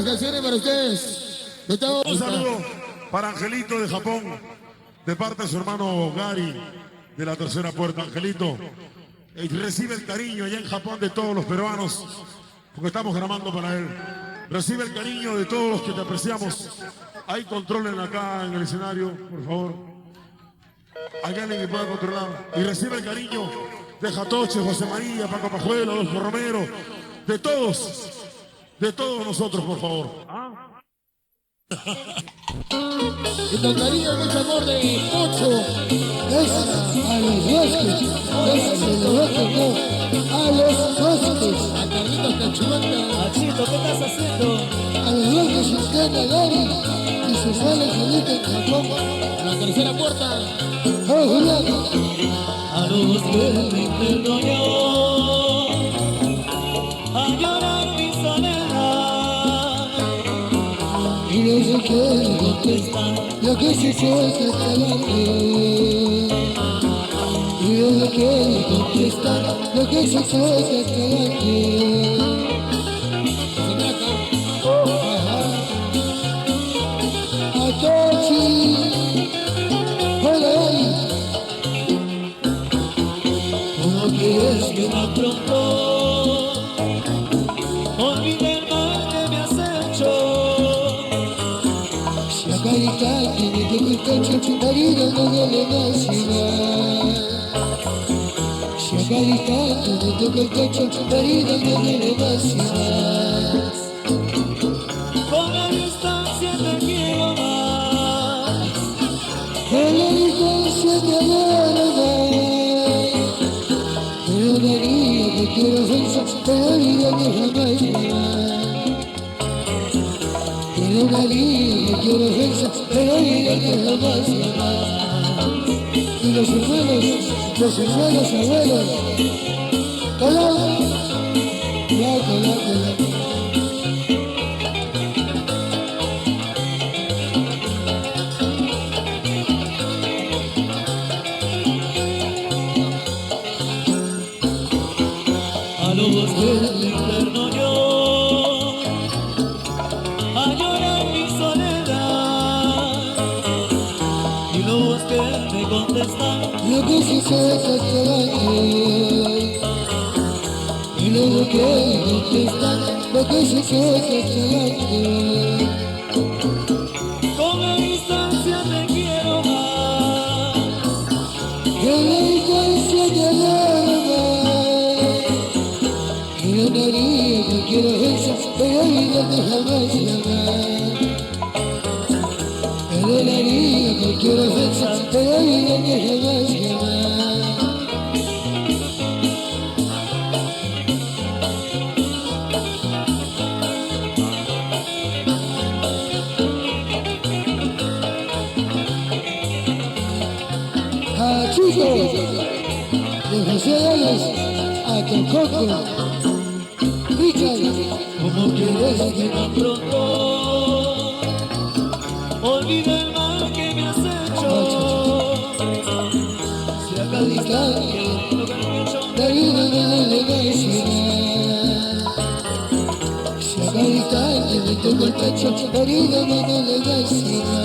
felicitaciones para ustedes. Un saludo para Angelito de Japón, de parte de su hermano Gary, de la tercera puerta. Angelito, recibe el cariño allá en Japón de todos los peruanos, porque estamos grabando para él. Recibe el cariño de todos los que te apreciamos. Hay controlen acá en el escenario, por favor. Hay alguien que pueda controlar. Y recibe el cariño de Jatoche, José María, Paco Pajuelo, Adolfo Romero, de todos nosotros, por favor. Y con cariño y mucho amor de Pocho. A los huéspedes, a los huéspedes, A Carlitos Cachumanta. Machito, ¿qué estás haciendo? a los huéspedes que están Gary y sus sales Felipe en Japón. A la tercera puerta. Oh, Julián, A los que me perdonó, a llorar mi soledad. y no se quiere contestar lo que se siente hasta la piel. Y no se quiere contestar lo que se siente hasta la piel. A Tochi, hola, ¿Cómo quieres que más pronto olvide el mal que me has hecho? si a carita que me toca el pecho, marido no duele más igual. Si a carita que me toca el pecho, marido no duele más igual. Con la distancia te quiero más. En la distancia te adoro más. Pero María, que quiero pensar, pero vida que jamás más. Pero María, que quiero pensar, pero vida que jamás más. Y los hermanos abuelos, hola, hola. A los que me perdonó, a llorar mi soledad. Y los que me contestan, Lo que se siente hasta la piel. Y luego que contestan lo que se siente hasta la piel. con la distancia te quiero más. En la distancia te adoro más. Pero María, que quiero besar, pero vida que jamás llamar. Pero María, que quiero besar, pero vida que jamás llamar. A Chico, de José Dales, a Tococo, Richard, ¿Cómo quieres que más pronto olvide el mal que me has hecho? Si a cada instante toca el pecho, la vida no duele más igual. Si a cada instante me toco el pecho, la vida no duele más igual.